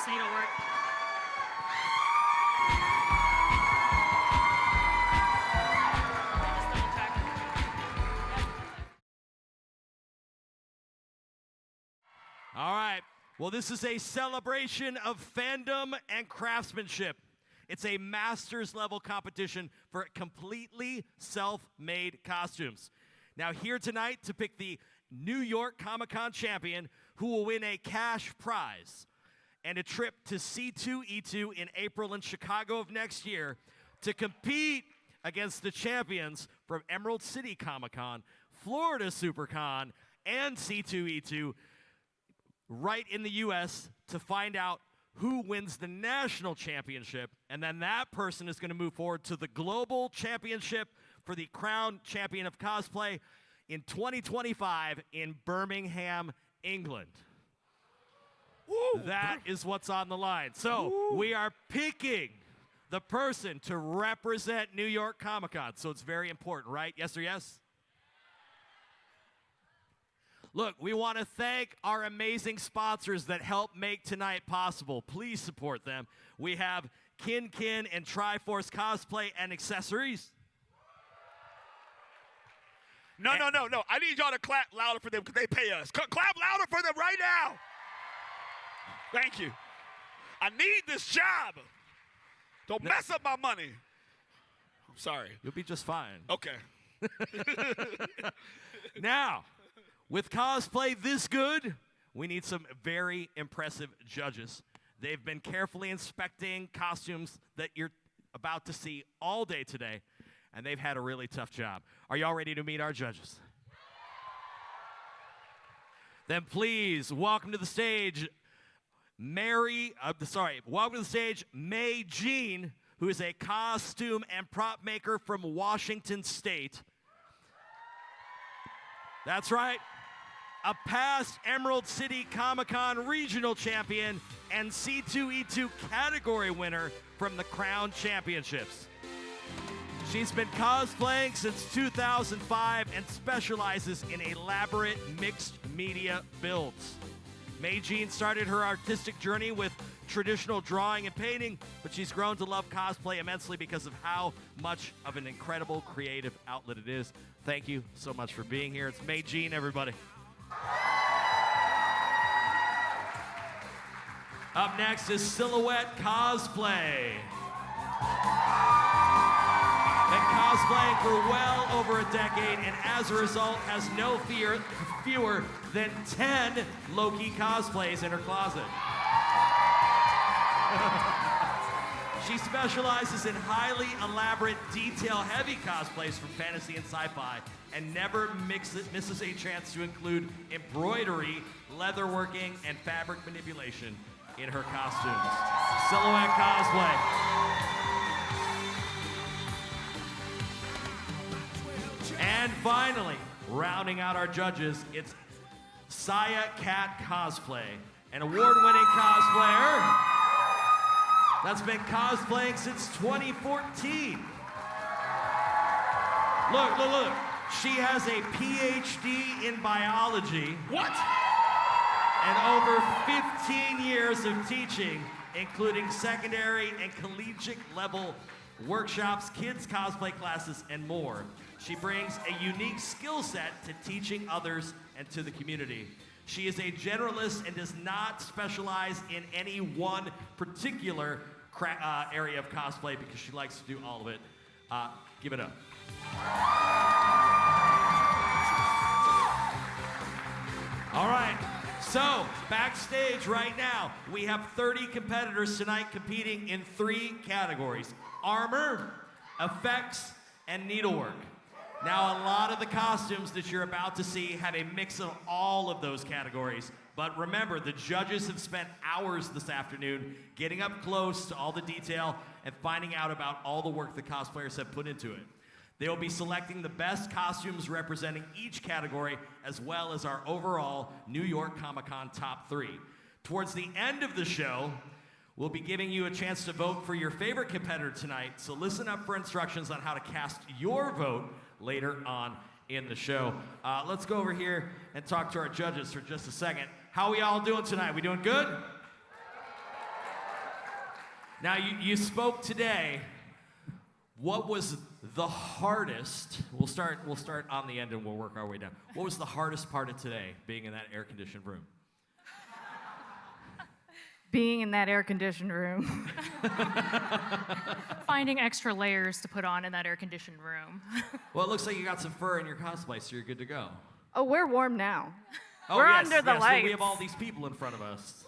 Thanks, Needlework. All right. Well, this is a celebration of fandom and craftsmanship. It's a master's level competition for completely self-made costumes. Now, here tonight to pick the New York Comic-Con champion, who will win a cash prize and a trip to C2E2 in April in Chicago of next year to compete against the champions from Emerald City Comic-Con, Florida SuperCon, and C2E2 right in the U.S. to find out who wins the national championship, and then that person is going to move forward to the global championship for the Crown Champion of Cosplay in 2025 in Birmingham, England. Woo. That is what's on the line. So we are picking the person to represent New York Comic-Con. So it's very important, right? Yes or yes? Look, we want to thank our amazing sponsors that help make tonight possible. Please support them. We have Kin and Triforce Cosplay and Accessories. No. I need y'all to clap louder for them because they pay us. Clap louder for them right now. Thank you. I need this job. Don't mess up my money. I'm sorry. You'll be just fine. Okay. Now, with cosplay this good, we need some very impressive judges. They've been carefully inspecting costumes that you're about to see all day today, and they've had a really tough job. Are y'all ready to meet our judges? Then please welcome to the stage welcome to the stage May Jean, who is a costume and prop maker from Washington State. That's right. A past Emerald City Comic-Con regional champion and C2E2 category winner from the Crown Championships. She's been cosplaying since 2005 and specializes in elaborate mixed media builds. May Jean started her artistic journey with traditional drawing and painting, but she's grown to love cosplay immensely because of how much of an incredible creative outlet it is. Thank you so much for being here. It's May Jean, everybody. Up next is Silhouette Cosplay. Been cosplaying for well over a decade, and as a result has no fewer than 10 Loki cosplays in her closet. She specializes in highly elaborate, detail-heavy cosplays from fantasy and sci-fi, and never misses a chance to include embroidery, leatherworking, and fabric manipulation in her costumes. Silhouette Cosplay. And finally, rounding out our judges, it's Saya Cat Cosplay, an award-winning cosplayer that's been cosplaying since 2014. Look. She has a PhD in biology. What? And over 15 years of teaching, including secondary and collegiate level workshops, kids cosplay classes, and more. She brings a unique skill set to teaching others and to the community. She is a generalist and does not specialize in any one particular area of cosplay because she likes to do all of it. Give it up. All right, so backstage right now, we have 30 competitors tonight competing in 3 categories: armor, effects, and needlework. Now, a lot of the costumes that you're about to see have a mix of all of those categories. But remember, the judges have spent hours this afternoon getting up close to all the detail and finding out about all the work the cosplayers have put into it. They will be selecting the best costumes representing each category, as well as our overall New York Comic-Con top 3. Towards the end of the show, we'll be giving you a chance to vote for your favorite competitor tonight, so listen up for instructions on how to cast your vote later on in the show. Let's go over here and talk to our judges for just a second. How are we all doing tonight? We doing good? Now, you spoke today. What was the hardest? We'll start on the end and we'll work our way down. What was the hardest part of today, being in that air-conditioned room? Being in that air-conditioned room. Finding extra layers to put on in that air-conditioned room. Well, it looks like you got some fur in your cosplay, so you're good to go. Oh, we're warm now. Oh, We're yes, under the yes, lights. We have all these people in front of us.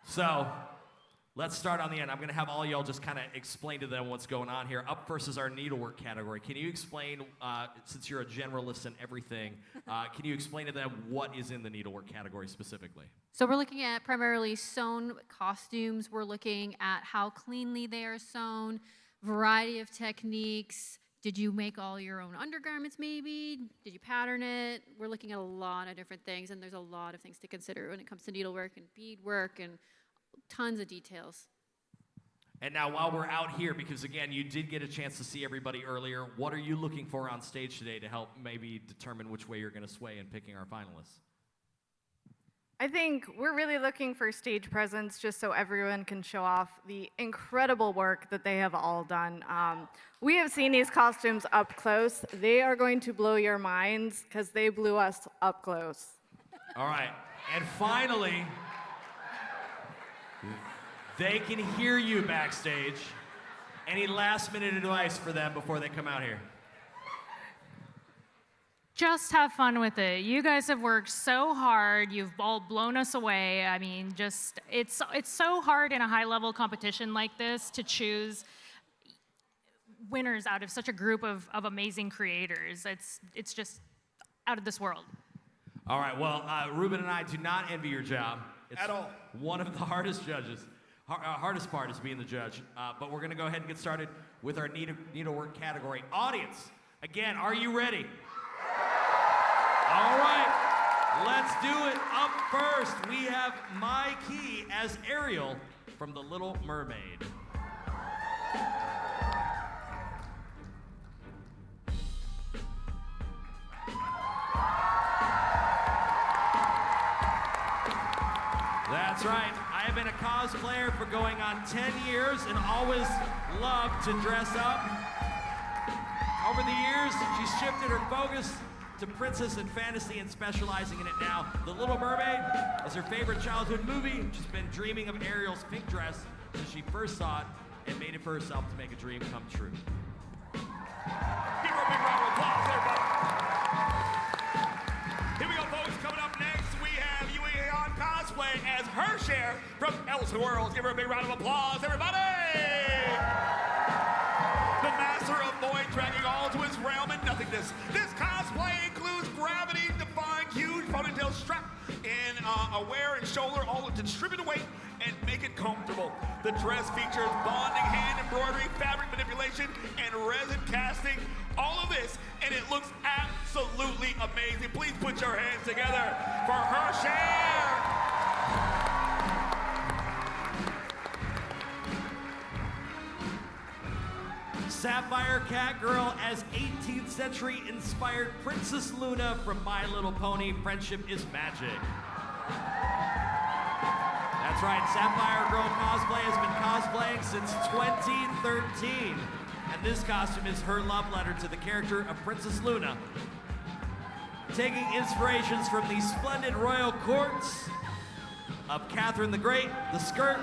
So, let's start on the end. I'm going to have all y'all just kind of explain to them what's going on here. Up first is our needlework category. Can you explain, since you're a generalist in everything, can you explain to them what is in the needlework category specifically? So we're looking at primarily sewn costumes. We're looking at how cleanly they are sewn, variety of techniques. Did you make all your own undergarments maybe? Did you pattern it? We're looking at a lot of different things, and there's a lot of things to consider when it comes to needlework and beadwork and tons of details. And now while we're out here, because again, you did get a chance to see everybody earlier, what are you looking for on stage today to help maybe determine which way you're going to sway in picking our finalists? I think we're really looking for stage presence just so everyone can show off the incredible work that they have all done. We have seen these costumes up close. They are going to blow your minds because they blew us up close. All right. And finally, they can hear you backstage. Any last-minute advice for them before they come out here? Just have fun with it. You guys have worked so hard. You've all blown us away. I mean, just it's so hard in a high-level competition like this to choose winners out of such a group of amazing creators. It's just out of this world. All right. Well, Ruben and I do not envy your job. It's At all. One of the hardest judges. Hardest part is being the judge. But we're going to go ahead and get started with our needlework category. Audience, again, are you ready? All right, let's do it. Up first, we have My Key as Ariel from The Little Mermaid. That's right. I have been a cosplayer for going on 10 years and always loved to dress up. Over the years, she's shifted her focus to princess and fantasy and specializing in it now. The Little Mermaid is her favorite childhood movie. She's been dreaming of Ariel's pink dress since she first saw it and made it for herself to make a dream come true. Give her a big round of applause, everybody. Here we go, folks. Coming up next, we have Yui on cosplay as her share from Elseworlds. Give her a big round of applause, everybody. The master of void dragging all to his realm and nothingness. This cosplay includes gravity-defying huge ponytail strap in a wear and shoulder, all to distribute weight and make it comfortable. The dress features bonding, hand embroidery, fabric manipulation, and resin casting. All of this, and it looks absolutely amazing. Please put your hands together for her share. Sapphire Catgirl as 18th century inspired Princess Luna from My Little Pony, Friendship is Magic. That's right, Sapphire Girl cosplay has been cosplaying since 2013. And this costume is her love letter to the character of Princess Luna. Taking inspirations from the splendid royal courts of Catherine the Great, the skirt,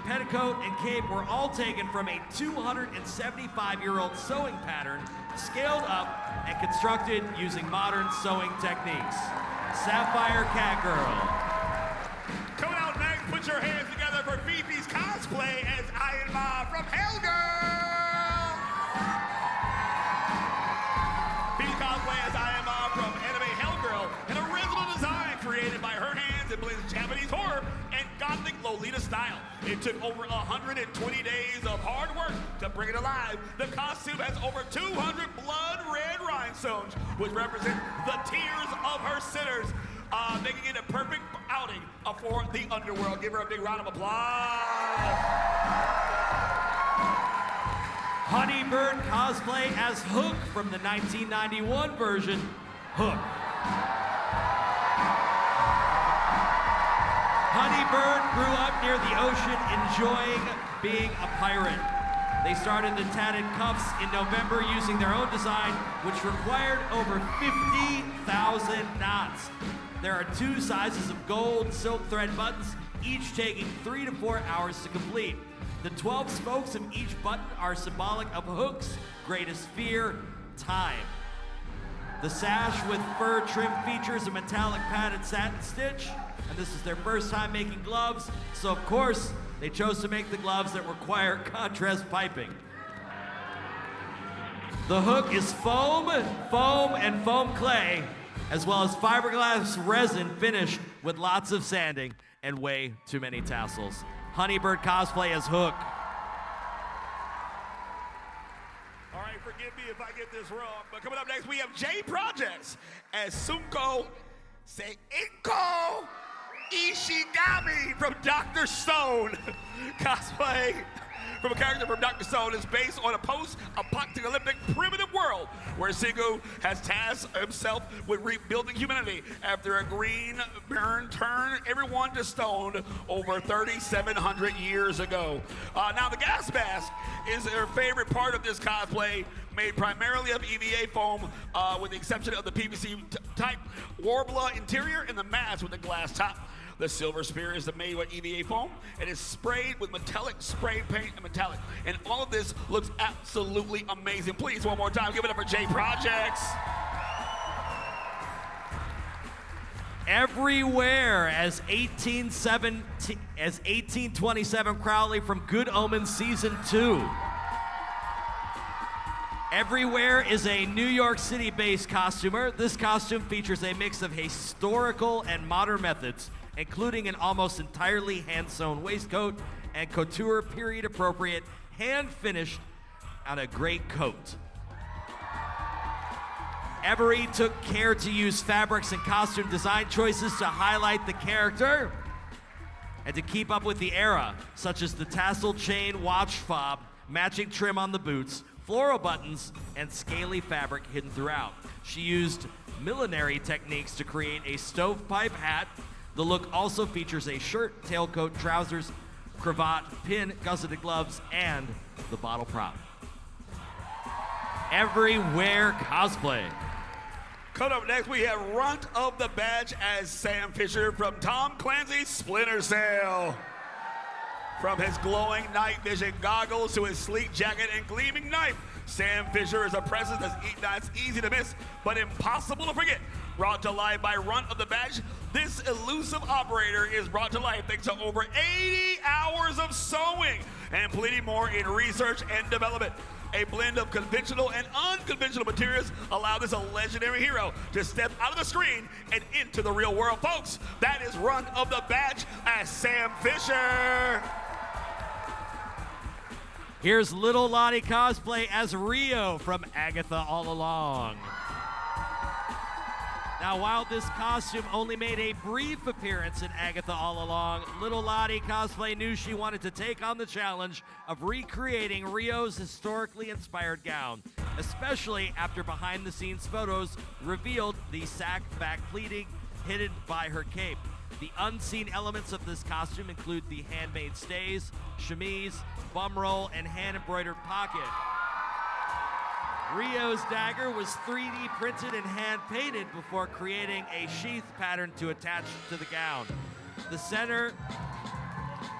petticoat, and cape were all taken from a 275-year-old sewing pattern, scaled up and constructed using modern sewing techniques. Sapphire Catgirl. Coming out next, put your hands together for Fifi's cosplay as Iron Ma from Hellgirl. Fifi's cosplay as Iron Ma from anime Hellgirl, an original design created by her hands and blends Japanese horror and gothic Lolita style. It took over 120 days of hard work to bring it alive. The costume has over 200 blood red rhinestones, which represent the tears of her sinners, making it a perfect outing for the underworld. Give her a big round of applause. Honeybird cosplay as Hook from the 1991 version, Hook. Honeybird grew up near the ocean enjoying being a pirate. They started the tatted cuffs in November using their own design, which required over 50,000 knots. There are 2 sizes of gold silk thread buttons, each taking 3 to 4 hours to complete. The 12 spokes of each button are symbolic of Hook's greatest fear, time. The sash with fur trim features a metallic padded satin stitch, and this is their first time making gloves, so of course, they chose to make the gloves that require contrast piping. The hook is foam, and foam clay, as well as fiberglass resin finished with lots of sanding and way too many tassels. Honeybird Cosplay as Hook. All right, forgive me if I get this wrong, but coming up next, we have J Projects as Sunko Seiko Ishigami from Dr. Stone. Cosplay from a character from Dr. Stone is based on a post-apocalyptic primitive world where Singo has tasked himself with rebuilding humanity after a green burn turned everyone to stone over 3,700 years ago. Now, the gas mask is their favorite part of this cosplay, made primarily of EVA foam, with the exception of the PVC type Warbler interior and the mask with the glass top. The silver spear is made with EVA foam and is sprayed with metallic spray paint and metallic. And all of this looks absolutely amazing. Please, one more time, give it up for J Projects. Everywhere as 1827 Crowley from Good Omens Season 2. Everywhere is a New York City-based costumer. This costume features a mix of historical and modern methods, including an almost entirely hand-sewn waistcoat and couture period-appropriate, hand-finished on a great coat. Every took care to use fabrics and costume design choices to highlight the character and to keep up with the era, such as the tassel chain watch fob, matching trim on the boots, floral buttons, and scaly fabric hidden throughout. She used millinery techniques to create a stovepipe hat. The look also features a shirt, tailcoat, trousers, cravat, pin, gusseted gloves, and the bottle prop. Everywhere Cosplay. Coming up next, we have Runt of the Badge as Sam Fisher from Tom Clancy's Splinter Cell. From his glowing night vision goggles to his sleek jacket and gleaming knife, Sam Fisher is a presence that's easy to miss, but impossible to forget. Brought to life by Runt of the Badge, this elusive operator is brought to life thanks to over 80 hours of sewing and plenty more in research and development. A blend of conventional and unconventional materials allow this legendary hero to step out of the screen and into the real world. Folks, that is Runt of the Badge as Sam Fisher. Here's Little Lottie Cosplay as Rio from Agatha All Along. Now, while this costume only made a brief appearance in Agatha All Along, Little Lottie Cosplay knew she wanted to take on the challenge of recreating Rio's historically inspired gown, especially after behind-the-scenes photos revealed the sack back pleating hidden by her cape. The unseen elements of this costume include the handmade stays, chemise, bum roll, and hand-embroidered pocket. Rio's dagger was 3D printed and hand-painted before creating a sheath pattern to attach to the gown. The center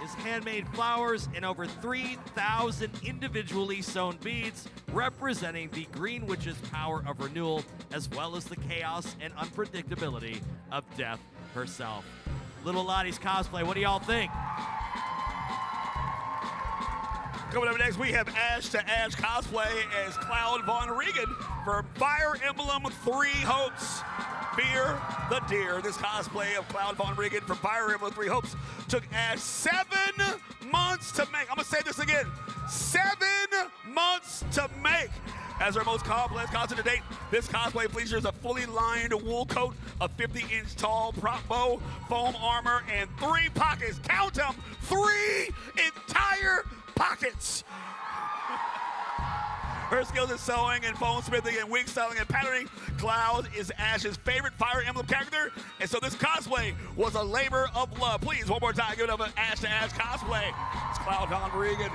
is handmade flowers and over 3,000 individually sewn beads representing the Green Witch's power of renewal, as well as the chaos and unpredictability of death herself. Little Lottie's Cosplay, what do y'all think? Coming up next, we have Ash to Ash Cosplay as Cloud Von Regan from Fire Emblem Three Hopes. Fear the Deer. This cosplay of Cloud Von Regan from Fire Emblem Three Hopes took Ash 7 months to make. I'm going to say this again. 7 months to make. As our most complex costume to date, this cosplay features a fully lined wool coat, a 50-inch tall prop bow, foam armor, and 3 pockets. Count them, 3 entire pockets. Her skills in sewing and foam smithing and wig styling and patterning. Cloud is Ash's favorite Fire Emblem character, and so this cosplay was a labor of love. Please, one more time, give it up for Ash to Ash Cosplay. Cloud Regan.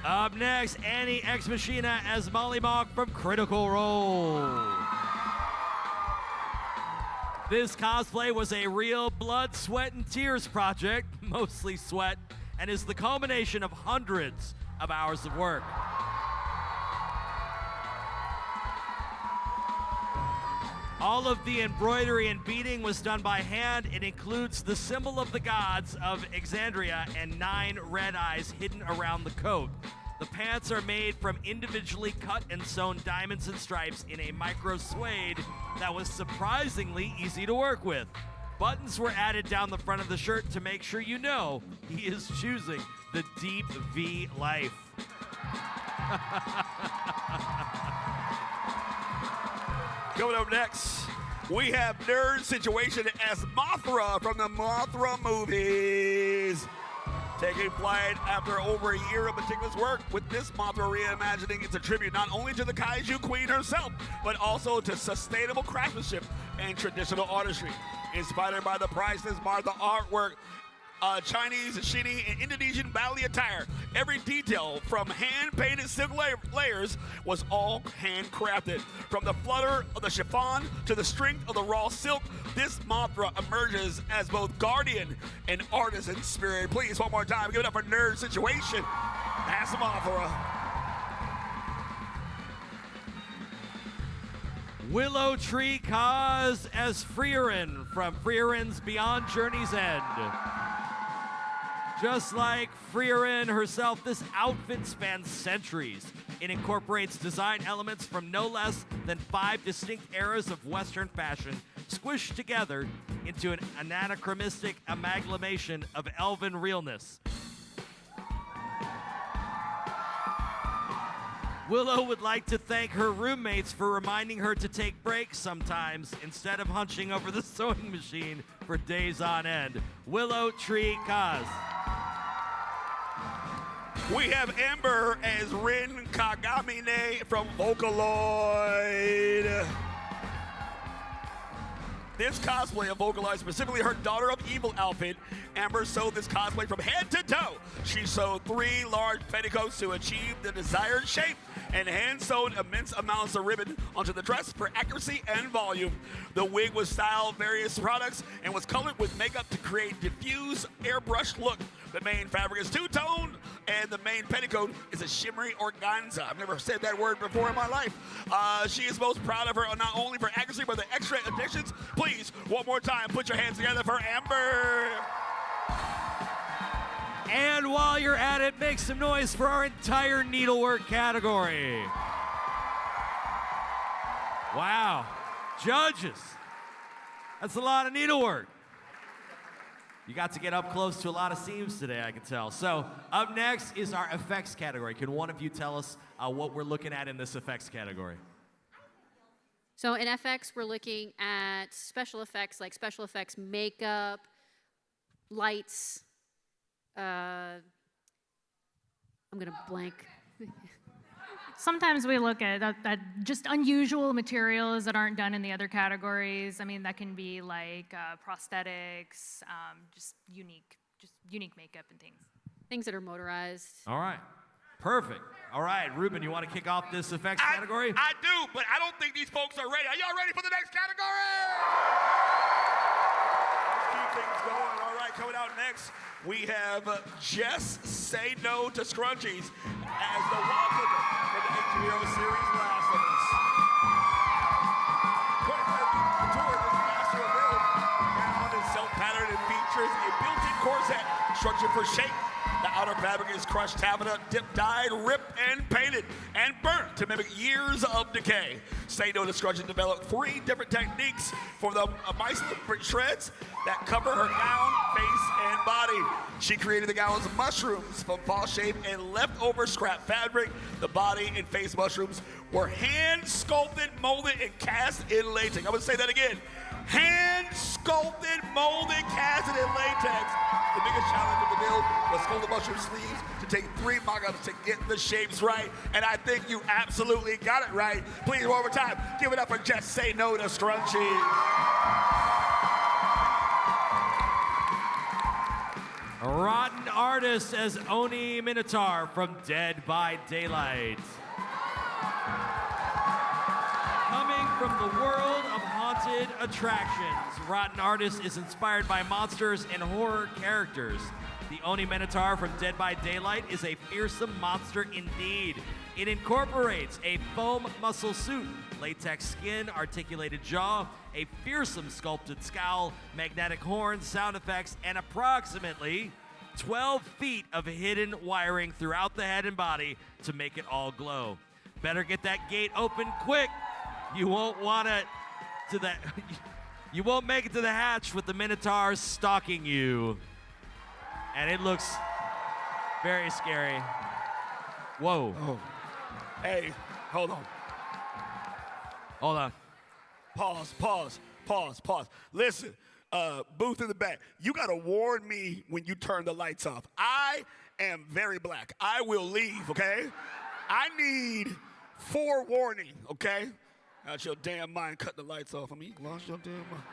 Up next, Annie Ex Machina as Molly Mock from Critical Role. This cosplay was a real blood, sweat, and tears project, mostly sweat, and is the culmination of hundreds of hours of work. All of the embroidery and beading was done by hand. It includes the symbol of the gods of Exandria and 9 red eyes hidden around the coat. The pants are made from individually cut and sewn diamonds and stripes in a micro suede that was surprisingly easy to work with. Buttons were added down the front of the shirt to make sure you know he is choosing the deep V life. Coming up next, we have Nerd Situation as Mothra from the Mothra movies. Taking flight after over a year of meticulous work with this Mothra reimagining, it's a tribute not only to the Kaiju Queen herself, but also to sustainable craftsmanship and traditional artistry. Inspired by the priceless Martha artwork, Chinese, Shini, and Indonesian ballet attire. Every detail from hand-painted silk layers was all handcrafted. From the flutter of the chiffon to the strength of the raw silk, this Mothra emerges as both guardian and artisan spirit. Please, one more time, give it up for Nerd Situation. That's Mothra. Willow Tree Kaz as Frierin from Frieren's Beyond Journey's End. Just like Frierin herself, this outfit spans centuries. It incorporates design elements from no less than 5 distinct eras of Western fashion, squished together into an anachronistic amalgamation of elven realness. Willow would like to thank her roommates for reminding her to take breaks sometimes instead of hunching over the sewing machine for days on end. Willow Tree Kaz. We have Amber as Rin Kagamine from Vocaloid. This cosplay of Vocaloid, specifically her Daughter of Evil outfit, Amber sewed this cosplay from head to toe. She sewed 3 large petticoats to achieve the desired shape and hand-sewed immense amounts of ribbon onto the dress for accuracy and volume. The wig was styled various products and was colored with makeup to create diffuse airbrush look. The main fabric is two-tone, and the main petticoat is a shimmery organza. I've never said that word before in my life. She is most proud of her, not only for accuracy, but the extra additions. Please, one more time, put your hands together for Amber. And while you're at it, make some noise for our entire needlework category. Wow. Judges. That's a lot of needlework. You got to get up close to a lot of seams today, I can tell. So up next is our effects category. Can one of you tell us what we're looking at in this effects category? So in FX, we're looking at special effects like special effects makeup, lights. I'm gonna blank. Sometimes we look at just unusual materials that aren't done in the other categories. I mean, that can be like prosthetics, just unique makeup and things. Things that are motorized. All right. Perfect. All right, Ruben, you want to kick off this effects category? I do, but I don't think these folks are ready. Are y'all ready for the next category? Let's keep things going. All right, coming out next, we have Just Say No to Scrunchies as the wallpaper for the HBO series Last of Us. Couture, this master of build, gown is self-patterned and features a built-in corset structured for shape. The outer fabric is crushed taffeta, dipped, dyed, ripped, and painted, and burnt to mimic years of decay. Say No to Scrunchies developed 3 different techniques for the micellar shreds that cover her gown, face, and body. She created the gown's mushrooms from false shape and leftover scrap fabric. The body and face mushrooms were hand-sculpted, molded, and cast in latex. I'm gonna say that again. Hand-sculpted, molded, casted in latex. The biggest challenge of the build was sculpt the mushroom sleeves to take 3 mock-ups to get the shapes right. And I think you absolutely got it right. Please, one more time, give it up for Just Say No to Scrunchies. artist as Oni Minotaur from Dead by Daylight. Coming from the world of haunted attractions, Rotten Artist is inspired by monsters and horror characters. The Oni Minotaur from Dead by Daylight is a fearsome monster indeed. It incorporates a foam muscle suit, latex skin, articulated jaw, a fearsome sculpted scowl, magnetic horns, sound effects, and approximately 12 feet of hidden wiring throughout the head and body to make it all glow. Better get that gate open quick. You won't want it to the you won't make it to the hatch with the Minotaur stalking you. And it looks very scary. Whoa. Oh. Hey, hold on. Hold on. Pause. Listen, booth in the back, you gotta warn me when you turn the lights off. I am very black. I will leave, okay? I need forewarning, okay? Out your damn mind cutting the lights off on me. Lost your damn mind.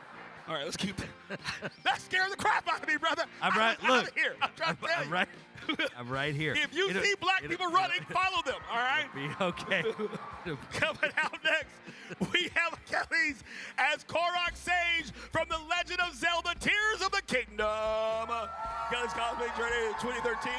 All right, let's keep that. That scared the crap out of me, brother. I'm right. I'm Look, out of here. I'm trying to tell I'm you. right. I'm right here. If you see black people running, follow them, all right? Be okay. Coming out next, we have Kelly's as Korok Sage from The Legend of Zelda Tears of the Kingdom. Kelly's cosplay journey in 2013.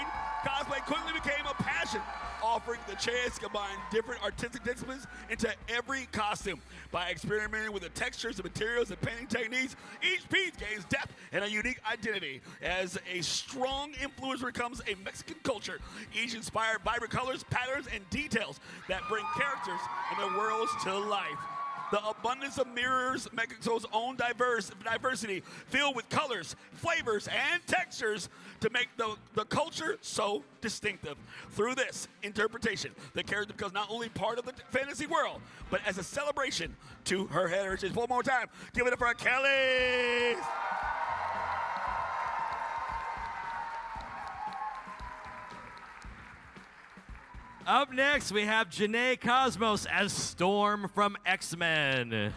Cosplay quickly became a passion, offering the chance to combine different artistic disciplines into every costume. By experimenting with the textures, the materials, and painting techniques, each piece gains depth and a unique identity. As a strong influence becomes a Mexican culture, each inspired vibrant colors, patterns, and details that bring characters and their worlds to life. The abundance of mirrors Mexico's own diversity, filled with colors, flavors, and textures to make the culture so distinctive. Through this interpretation, the character becomes not only part of the fantasy world, but as a celebration to her heritage. One more time, give it up for Kelly. Up next, we have Janae Cosmos as Storm from X-Men.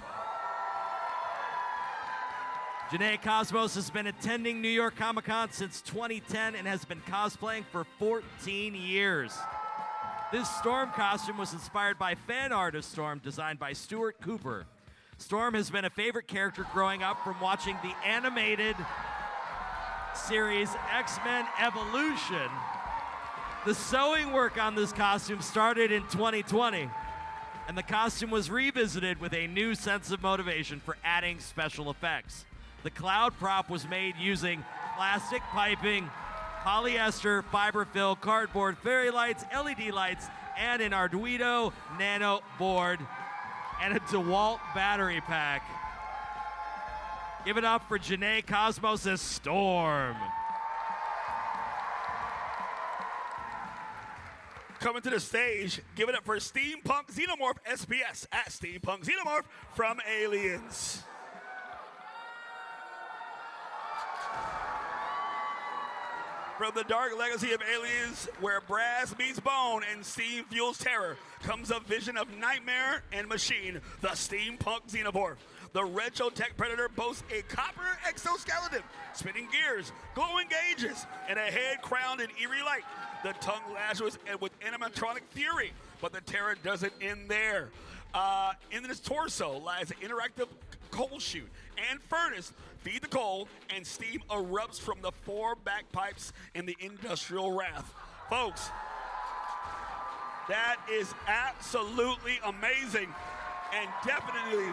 Janae Cosmos has been attending New York Comic Con since 2010 and has been cosplaying for 14 years. This Storm costume was inspired by fan art of Storm designed by Stuart Cooper. Storm has been a favorite character growing up from watching the animated series X-Men Evolution. The sewing work on this costume started in 2020, and the costume was revisited with a new sense of motivation for adding special effects. The cloud prop was made using plastic piping, polyester, fiberfill, cardboard, fairy lights, LED lights, and an Arduino Nano board, and a DeWalt battery pack. Give it up for Janae Cosmos as Storm. Coming to the stage, give it up for Steampunk Xenomorph SPS at Steampunk Xenomorph from Aliens. From the dark legacy of Aliens, where brass meets bone and steam fuels terror, comes a vision of nightmare and machine, the Steampunk Xenomorph. The retro tech predator boasts a copper exoskeleton, spinning gears, glowing gauges, and a head crowned in eerie light. The tongue lashes with animatronic fury, but the terror doesn't end there. In its torso lies an interactive coal chute and furnace. Feed the coal, and steam erupts from the 4 bagpipes in the industrial wrath. Folks, that is absolutely amazing and definitely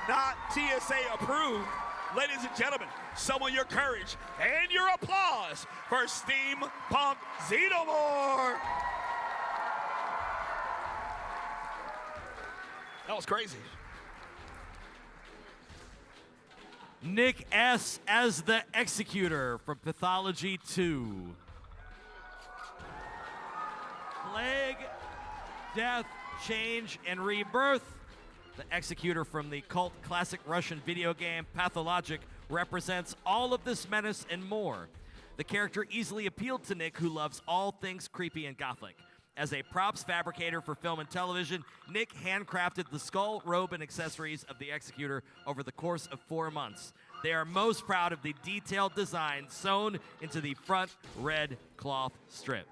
not TSA approved. Ladies and gentlemen, summon your courage and your applause for Steampunk Xenomorph. That was crazy. Nick S. as the Executor from Pathology 2. Plague, death, change, and rebirth. The Executor from the cult classic Russian video game Pathologic represents all of this menace and more. The character easily appealed to Nick, who loves all things creepy and gothic. As a props fabricator for film and television, Nick handcrafted the skull, robe, and accessories of the Executor over the course of 4 months. They are most proud of the detailed design sewn into the front red cloth strip.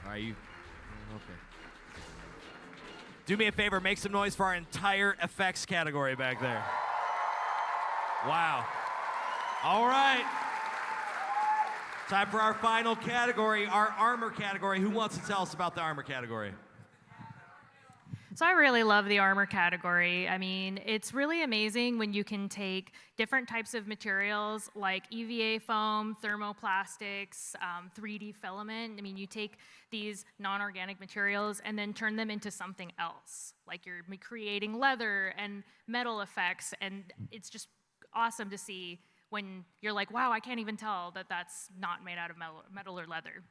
Are you? Okay. Do me a favor, make some noise for our entire effects category back there. Wow. All right. Time for our final category, our armor category. Who wants to tell us about the armor category? So I really love the armor category. I mean, it's really amazing when you can take different types of materials like EVA foam, thermoplastics, 3D filament. I mean, you take these non-organic materials and then turn them into something else. Like you're creating leather and metal effects, and it's just awesome to see when you're like, wow, I can't even tell that that's not made out of metal or leather.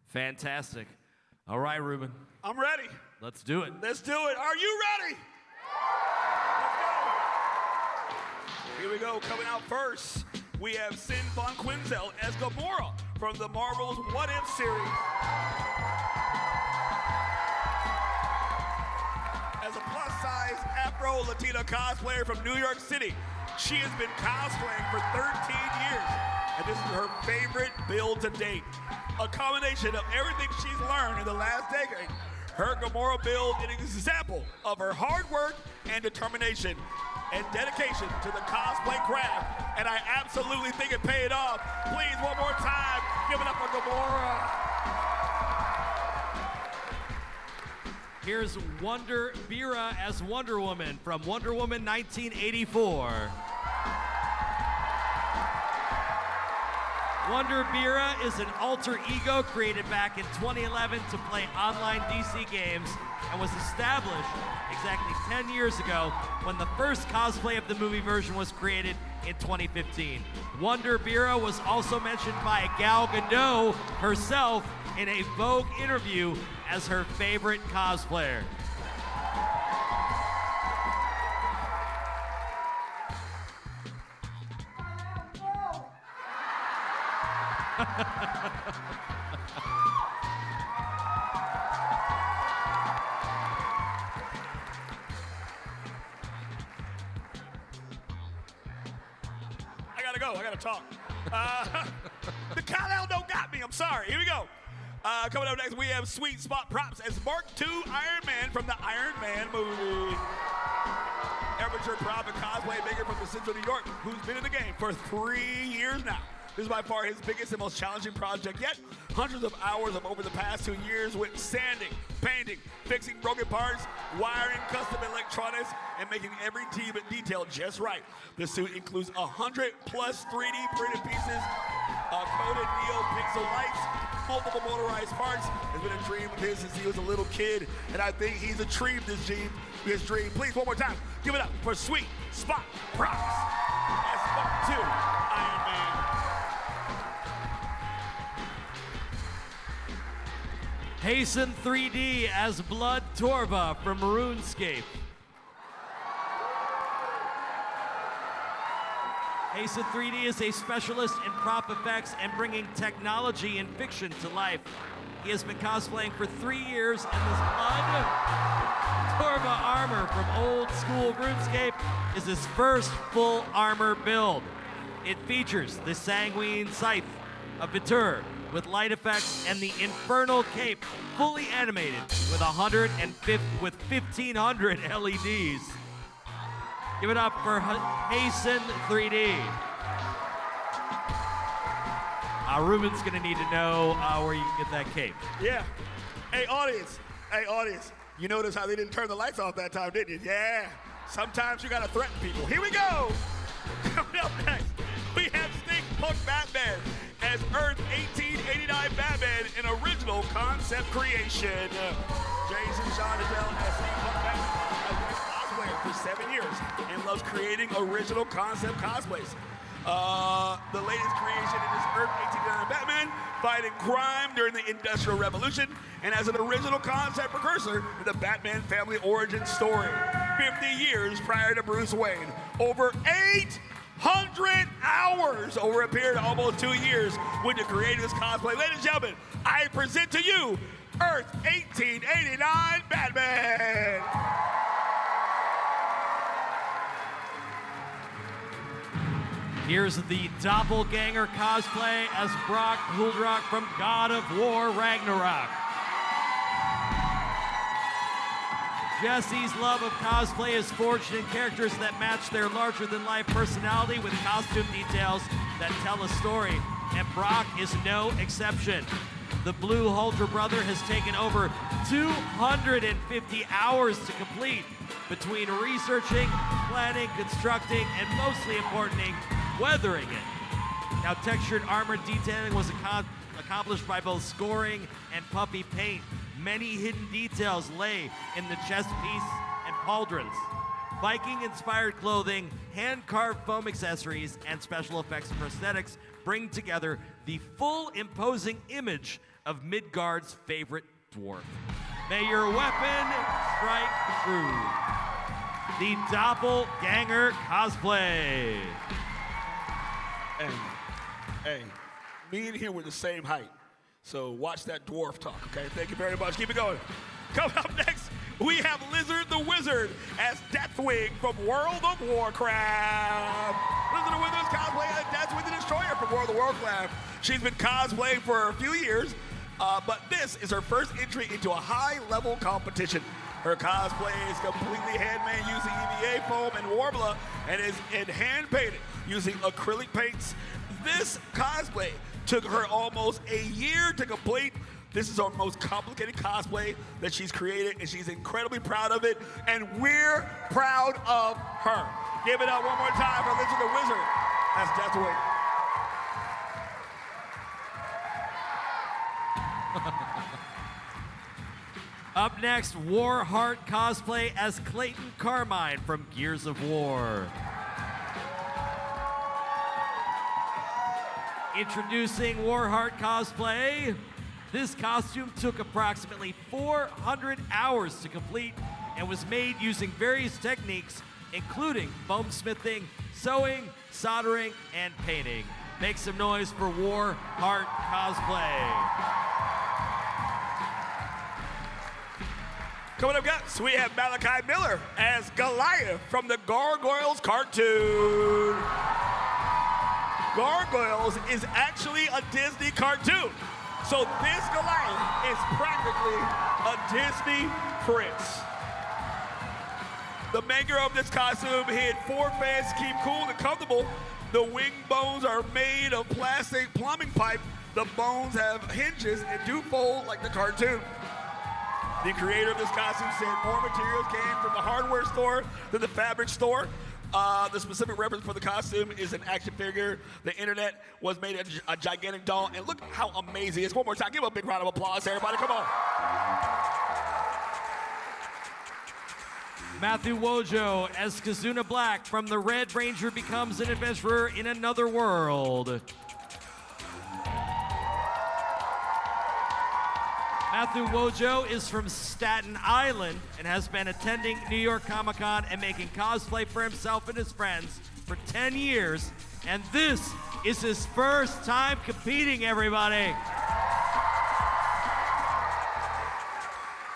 Fantastic. All right, Ruben. I'm ready. Let's do it. Let's do it. Are you ready? Let's go. Here we go. Coming out first, we have Sin Von Quinzel as Gamora from the Marvel's What If series. As a plus-size Afro-Latina cosplayer from New York City, she has been cosplaying for 13 years, and this is her favorite build to date. A combination of everything she's learned in the last decade. Her Gamora build is an example of her hard work and determination and dedication to the cosplay craft, and I absolutely think it paid off. Please, one more time, give it up for Gamora. Here's Wonder Bira as Wonder Woman from Wonder Woman 1984. Wonder Bira is an alter ego created back in 2011 to play online DC games and was established exactly 10 years ago when the first cosplay of the movie version was created in 2015. Wonder Bira was also mentioned by Gal Gadot herself in a Vogue interview as her favorite cosplayer. I gotta go. I gotta talk. The countdown don't got me. I'm sorry. Here we go. Coming up next, we have Sweet Spot Props as Mark II Iron Man from the Iron Man movie. Amateur prop and cosplay maker from the Central New York, who's been in the game for 3 years now. This is by far his biggest and most challenging project yet. Hundreds of hours of over the past 2 years with sanding, painting, fixing broken parts, wiring custom electronics, and making every detail just right. The suit includes 100 plus 3D printed pieces, coated neo-pixel lights, multiple motorized parts. It's been a dream of his since he was a little kid, and I think he's achieved his dream. Please, one more time, give it up for Sweet Spot Props as Mark II Iron Man. Hasten 3D as Blood Torva from RuneScape. Hasten 3D is a specialist in prop effects and bringing technology and fiction to life. He has been cosplaying for 3 years, and this Blood Torva armor from old school RuneScape is his first full armor build. It features the Sanguine Scythe of Vitur with light effects and the Infernal Cape fully animated with 1,500 LEDs. Give it up for Hasten 3D. Ruben's gonna need to know where you can get that cape. Yeah. Hey, audience. You notice how they didn't turn the lights off that time, didn't you? Yeah. Sometimes you gotta threaten people. Here we go. Coming up next, we have Steampunk Batman as Earth 1889 Batman, an original concept creation. Jason Sean Adele as Steampunk Batman has been a cosplayer for 7 years and loves creating original concept cosplays. The latest creation is Earth 1889 Batman fighting crime during the Industrial Revolution and as an original concept precursor to the Batman family origin story. 50 years prior to Bruce Wayne. Over 800 hours over a period of almost 2 years when you created this cosplay. Ladies and gentlemen, I present to you Earth 1889 Batman. Here's the doppelganger cosplay as Brock Huldrock from God of War Ragnarok. Jesse's love of cosplay is forged in characters that match their larger-than-life personality with costume details that tell a story, and Brock is no exception. The Blue Huldra brother has taken over 250 hours to complete between researching, planning, constructing, and mostly importantly, weathering it. Now, textured armor detailing was accomplished by both scoring and puffy paint. Many hidden details lay in the chest piece and pauldrons. Viking-inspired clothing, hand-carved foam accessories, and special effects and prosthetics bring together the full imposing image of Midgard's favorite dwarf. May your weapon strike true. The doppelganger cosplay. Hey, me and him were the same height. So watch that dwarf talk, okay? Thank you very much. Keep it going. Coming up next, we have Lizard the Wizard as Deathwing from World of Warcraft. Lizard the Wizard is cosplay as Deathwing the Destroyer from World of Warcraft. She's been cosplaying for a few years, but this is her first entry into a high-level competition. Her cosplay is completely handmade using EVA foam and Warbler and is hand-painted using acrylic paints. This cosplay took her almost a year to complete. This is her most complicated cosplay that she's created, and she's incredibly proud of it, and we're proud of her. Give it up one more time for Lizard the Wizard as Deathwing. Up next, Warheart cosplay as Clayton Carmine from Gears of War. Introducing Warheart cosplay. This costume took approximately 400 hours to complete and was made using various techniques, including foam smithing, sewing, soldering, and painting. Make some noise for Warheart cosplay. Coming up next, we have Malachi Miller as Goliath from the Gargoyles cartoon. Gargoyles is actually a Disney cartoon. So this Goliath is practically a Disney prince. The maker of this costume hid 4 fans to keep cool and comfortable. The wing bones are made of plastic plumbing pipe. The bones have hinges and do fold like the cartoon. The creator of this costume said more materials came from the hardware store than the fabric store. The specific reference for the costume is an action figure. The internet was made a gigantic doll, and look how amazing it is. One more time, give a big round of applause, everybody, come on. Matthew Wojo as Kazuna Black from The Red Ranger becomes an adventurer in another world. Matthew Wojo is from Staten Island and has been attending New York Comic Con and making cosplay for himself and his friends for 10 years. And this is his first time competing, everybody.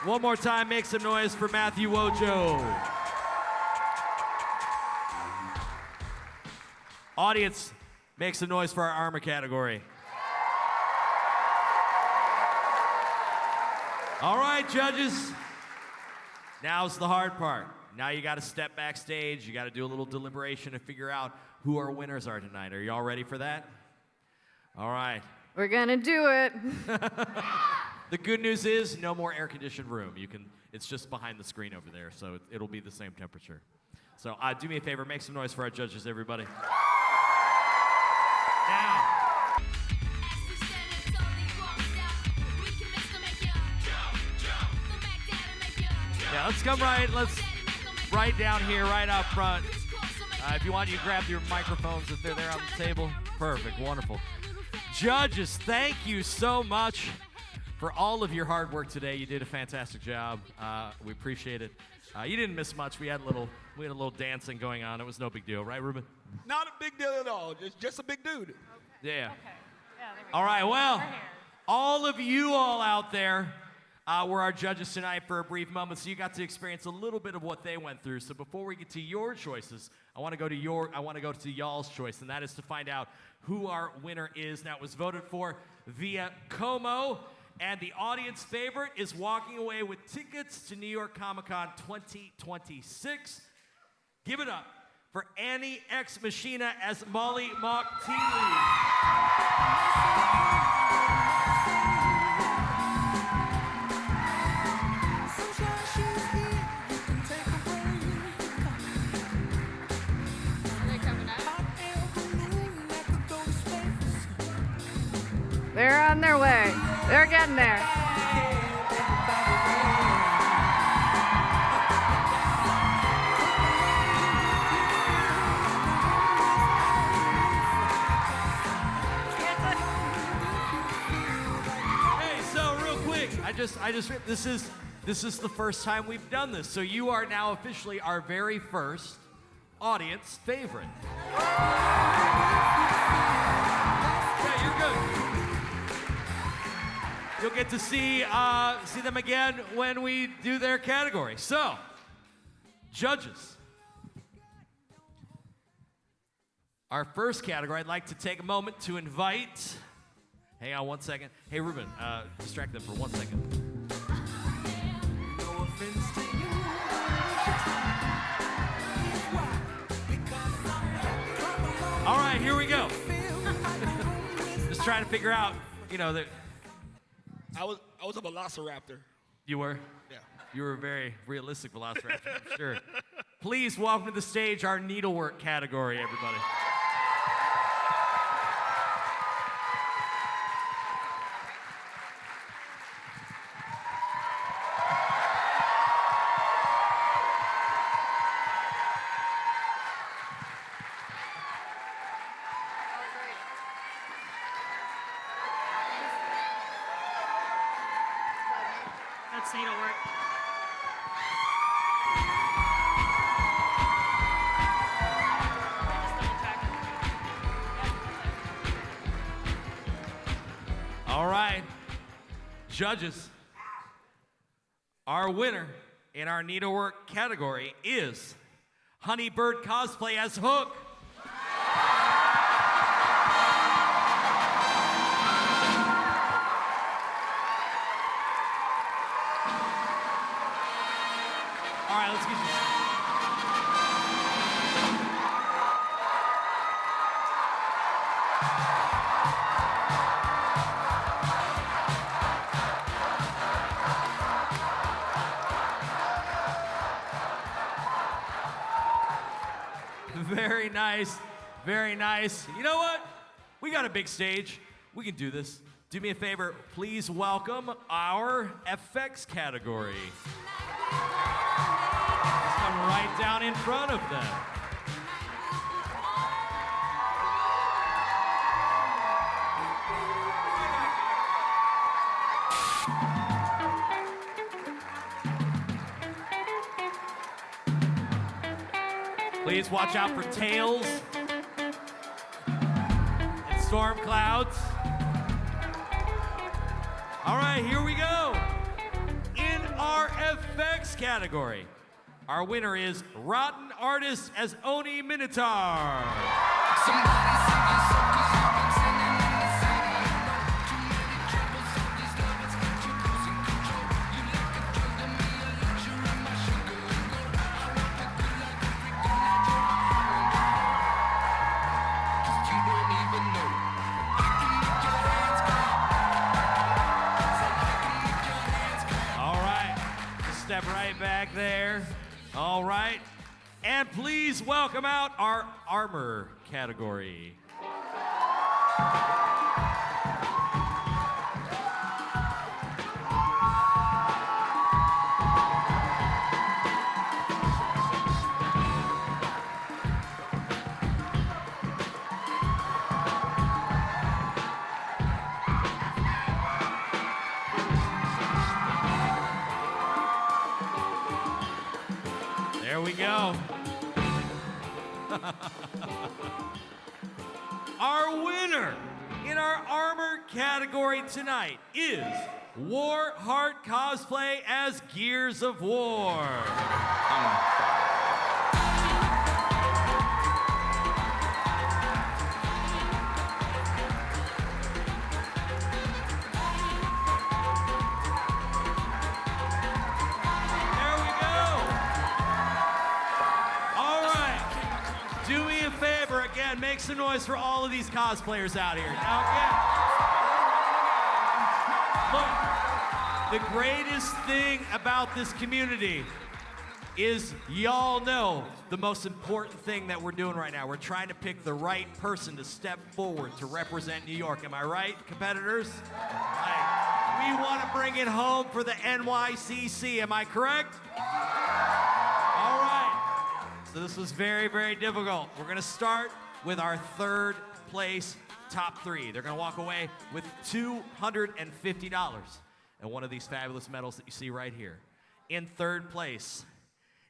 One more time, make some noise for Matthew Wojo. Audience, make some noise for our armor category. All right, judges. Now's the hard part. Now you got to step backstage. You got to do a little deliberation to figure out who our winners are tonight. Are you all ready for that? All right. We're gonna do it. The good news is no more air-conditioned room. It's just behind the screen over there, so it'll be the same temperature. So do me a favor, make some noise for our judges, everybody. Now. Yeah, let's come right down here, right out front. If you want, you grab your microphones if they're there on the table. Perfect, wonderful. Judges, thank you so much for all of your hard work today. You did a fantastic job. We appreciate it. You didn't miss much. We had a little dancing going on. It was no big deal, right, Ruben? Not a big deal at all, just a big dude. Okay. Yeah. Okay. Yeah, there we All go. right, well, We're here. all of you all out there, were our judges tonight for a brief moment, so you got to experience a little bit of what they went through. So before we get to your choices, I want to go to y'all's choice, and that is to find out who our winner is. Now, it was voted for via Como, and the audience favorite is walking away with tickets to New York Comic Con 2026. Give it up for Annie Ex Machina as Molly Mock-Teely. They're on their way. They're getting there. Hey, so real quick, this is the first time we've done this, so you are now officially our very first audience favorite. Yeah, you're good. You'll get to see them again when we do their category. So, judges. Our first category, I'd like to take a moment to invite. Hang on one second. Hey, Ruben, distract them for 1 second. No offense to you. All right, here we go. Just trying to figure out, that. I was a velociraptor. You were? Yeah. You were a very realistic velociraptor, I'm sure. Please welcome to the stage our needlework category, everybody. That's Needlework. All right, judges, our winner in our needlework category is Honeybird Cosplay as Hook. All right, let's get you. Very nice, very nice. You know what? We got a big stage. We can do this. Do me a favor, please welcome our FX category. Let's come right down in front of them. Please watch out for tails and storm clouds. All right, here we go. In our FX category, our winner is Rotten Artist as Oni Minotaur. Step right back there. All right. And please welcome out our armor category. There we go. Our winner in our armor category tonight is Warheart Cosplay as Gears of War. Do me a favor, again, make some noise for all of these cosplayers out here. Now, again, look, the greatest thing about this community is y'all know the most important thing that we're doing right now. We're trying to pick the right person to step forward to represent New York. Am I right, competitors? Right. We want to bring it home for the NYCC. Am I correct? All right. So this was very, very difficult. We're gonna start with our third place top three. They're gonna walk away with $250 and one of these fabulous medals that you see right here. In third place,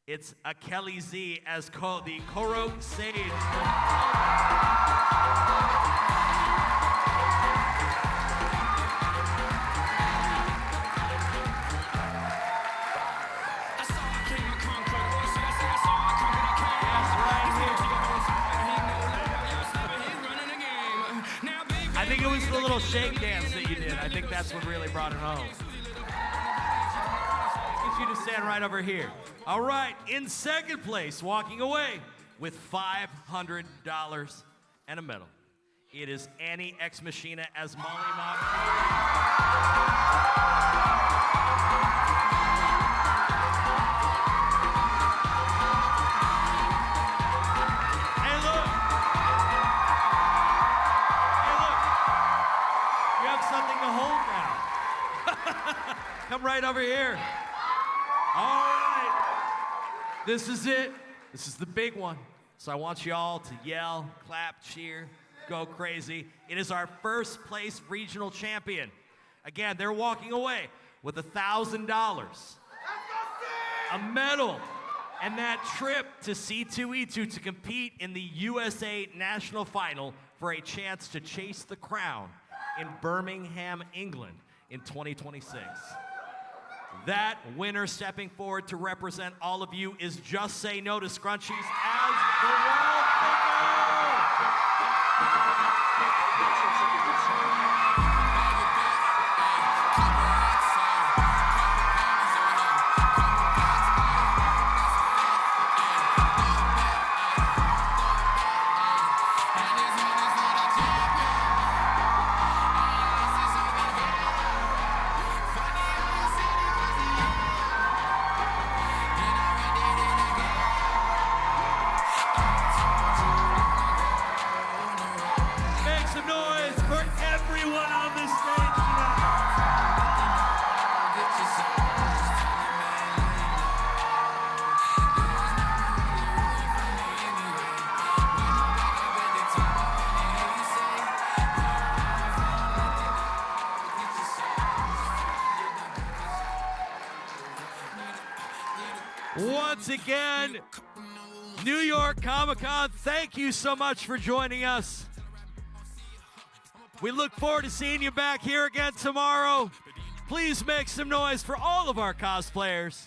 it's a Kelly Z as the Koro Sage. I think it was the little shake dance that you did. I think that's what really brought it home. Get you to stand right over here. All right, in second place, walking away with $500 and a medal. It is Annie Ex Machina as Molly Mock. Come right over here. All right. This is it. This is the big one. So I want you all to yell, clap, cheer, go crazy. It is our first place regional champion. Again, they're walking away with $1,000, a medal, and that trip to C2E2 to compete in the USA National Final for a chance to chase the crown in Birmingham, England in 2026. That winner stepping forward to represent all of you is Just Say No to Scrunchies as the world Once again, New York Comic-Con, thank you so much for joining us. We look forward to seeing you back here again tomorrow. Please make some noise for all of our cosplayers.